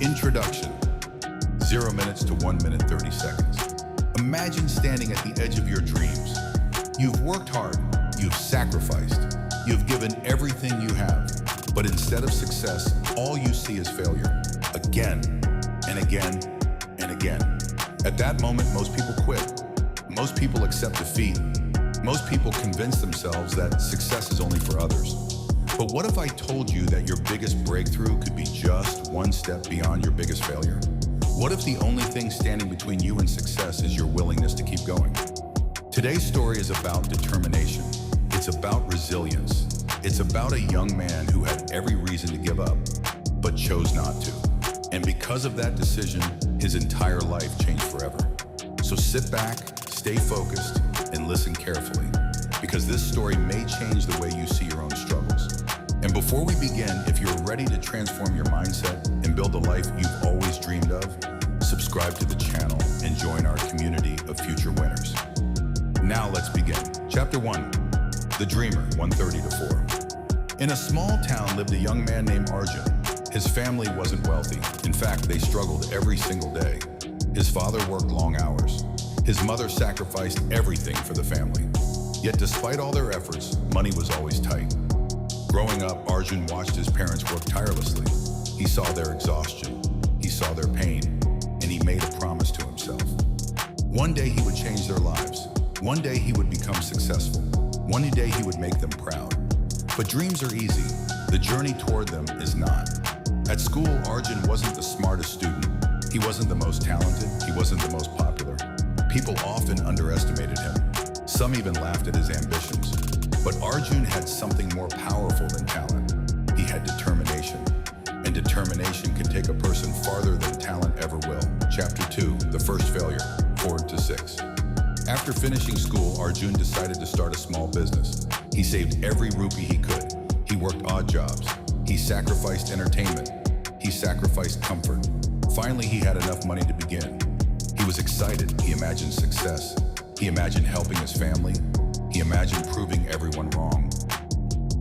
Introduction. 0 minutes to 1 minute 30 seconds. Imagine standing at the edge of your dreams. You've worked hard, you've sacrificed, you've given everything you have, but instead of success, all you see is failure. Again and again and again. At that moment, most people quit. Most people accept defeat. Most people convince themselves that success is only for others. But what if I told you that your biggest breakthrough could be just one step beyond your biggest failure? What if the only thing standing between you and success is your willingness to keep going? Today's story is about determination. It's about resilience. It's about a young man who had every reason to give up, but chose not to. And because of that decision, his entire life changed forever. So sit back, stay focused, and listen carefully, because this story may change the way you see your own struggles. And before we begin, if you're ready to transform your mindset and build the life you've always dreamed of, subscribe to the channel and join our community of future winners. Now let's begin. Chapter 1, The Dreamer, 1:30 to 4. In a small town lived a young man named Arjun. His family wasn't wealthy. In fact, they struggled every single day. His father worked long hours. His mother sacrificed everything for the family. Yet despite all their efforts, money was always tight. Growing up, Arjun watched his parents work tirelessly. He saw their exhaustion, he saw their pain, and he made a promise to himself. One day he would change their lives. One day he would become successful. One day he would make them proud. But dreams are easy. The journey toward them is not. At school, Arjun wasn't the smartest student. He wasn't the most talented. He wasn't the most popular. People often underestimated him. Some even laughed at his ambitions. But Arjun had something more powerful than talent. He had determination. And determination can take a person farther than talent ever will. Chapter 2, The First Failure, 4 to 6. After finishing school, Arjun decided to start a small business. He saved every rupee he could. He worked odd jobs. He sacrificed entertainment. He sacrificed comfort. Finally, he had enough money to begin. He was excited. He imagined success. He imagined helping his family. He imagined proving everyone wrong.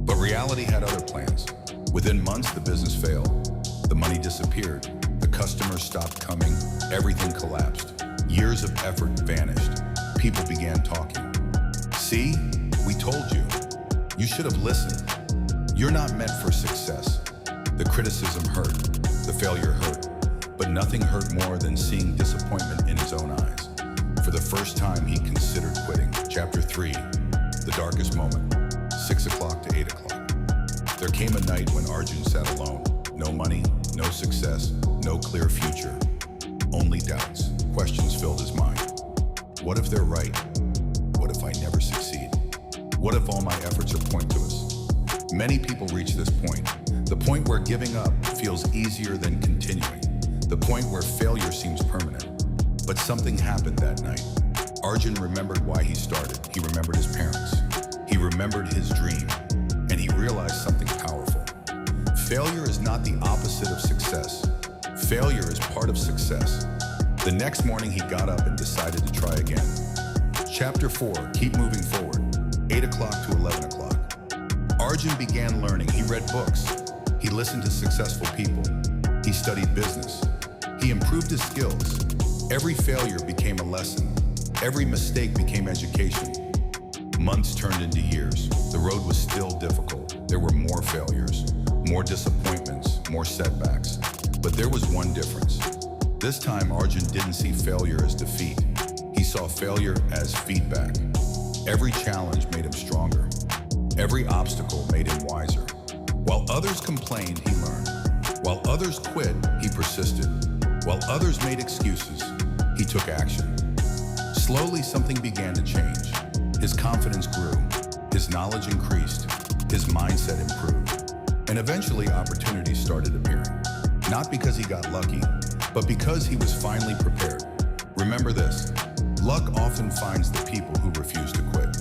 But reality had other plans. Within months, the business failed. The money disappeared. The customers stopped coming. Everything collapsed. Years of effort vanished. People began talking. See, we told you. You should have listened. You're not meant for success. The criticism hurt. The failure hurt. But nothing hurt more than seeing disappointment in his own eyes. For the first time, he considered quitting. Chapter 3, The Darkest Moment, 6 o'clock to 8 o'clock. There came a night when Arjun sat alone. No money, no success, no clear future. Only doubts. Questions filled his mind. What if they're right? What if I never succeed? What if all my efforts are pointless? Many people reach this point. The point where giving up feels easier than continuing. The point where failure seems permanent. But something happened that night. Arjun remembered why he started. He remembered his parents. He remembered his dream. And he realized something powerful. Failure is not the opposite of success. Failure is part of success. The next morning, he got up and decided to try again. Chapter 4, Keep Moving Forward, 8 o'clock to 11 o'clock. Arjun began learning. He read books. He listened to successful people. He studied business. He improved his skills. Every failure became a lesson. Every mistake became education. Months turned into years. The road was still difficult. There were more failures, more disappointments, more setbacks. But there was one difference. This time, Arjun didn't see failure as defeat. He saw failure as feedback. Every challenge made him stronger. Every obstacle made him wiser. While others complained, he learned. While others quit, he persisted. While others made excuses, he took action. Slowly, something began to change. His confidence grew. His knowledge increased. His mindset improved. And eventually, opportunities started appearing. Not because he got lucky, but because he was finally prepared. Remember this, luck often finds the people who refuse to quit.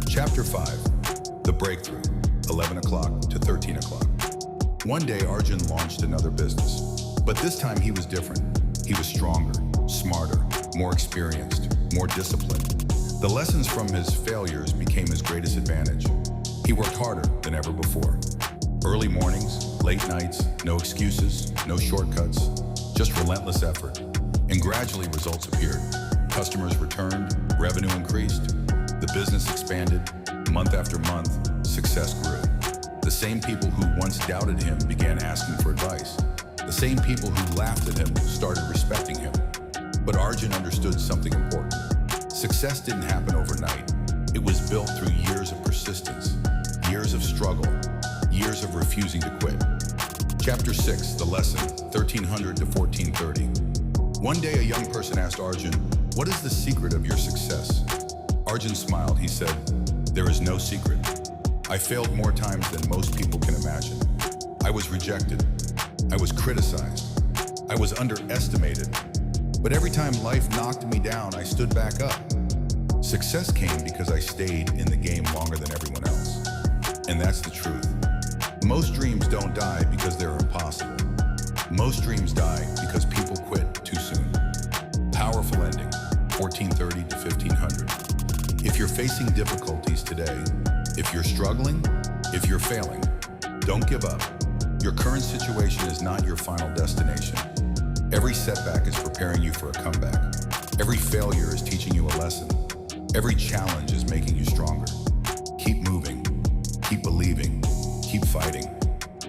Chapter 5, The Breakthrough, 11 o'clock to 13 o'clock. One day, Arjun launched another business, but this time he was different. He was stronger, smarter, more experienced, more disciplined. The lessons from his failures became his greatest advantage. He worked harder than ever before. Early mornings, late nights, no excuses, no shortcuts. just relentless effort. And gradually results appeared. Customers returned, revenue increased, the business expanded, month after month, success grew. The same people who once doubted him began asking for advice. The same people who laughed at him started respecting him. But Arjun understood something important. Success didn't happen overnight. It was built through years of persistence, years of struggle, years of refusing to quit. Chapter 6, the lesson, 1300 to 1430. One day a young person asked Arjun, "What is the secret of your success?" Arjun smiled. He said, "There is no secret. I failed more times than most people can imagine. I was rejected. I was criticized. I was underestimated. But every time life knocked me down, I stood back up. Success came because I stayed in the game longer than everyone else." And that's the truth. Most dreams don't die because they're impossible. Most dreams die because people quit too soon. Powerful ending, 1430 to 1500. If you're facing difficulties today, if you're struggling, if you're failing, don't give up. Your current situation is not your final destination. Every setback is preparing you for a comeback. Every failure is teaching you a lesson. Every challenge is making you stronger. Keep moving, keep believing, keep fighting.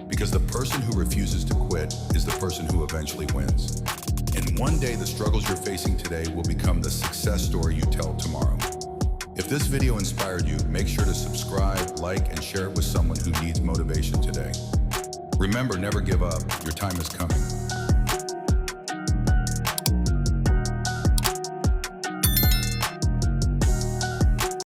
Because the person who refuses to quit is the person who eventually wins. And one day the struggles you're facing today will become the success story you tell tomorrow. If this video inspired you, make sure to subscribe, like, and share it with someone who needs motivation today. Remember, never give up. Your time is coming.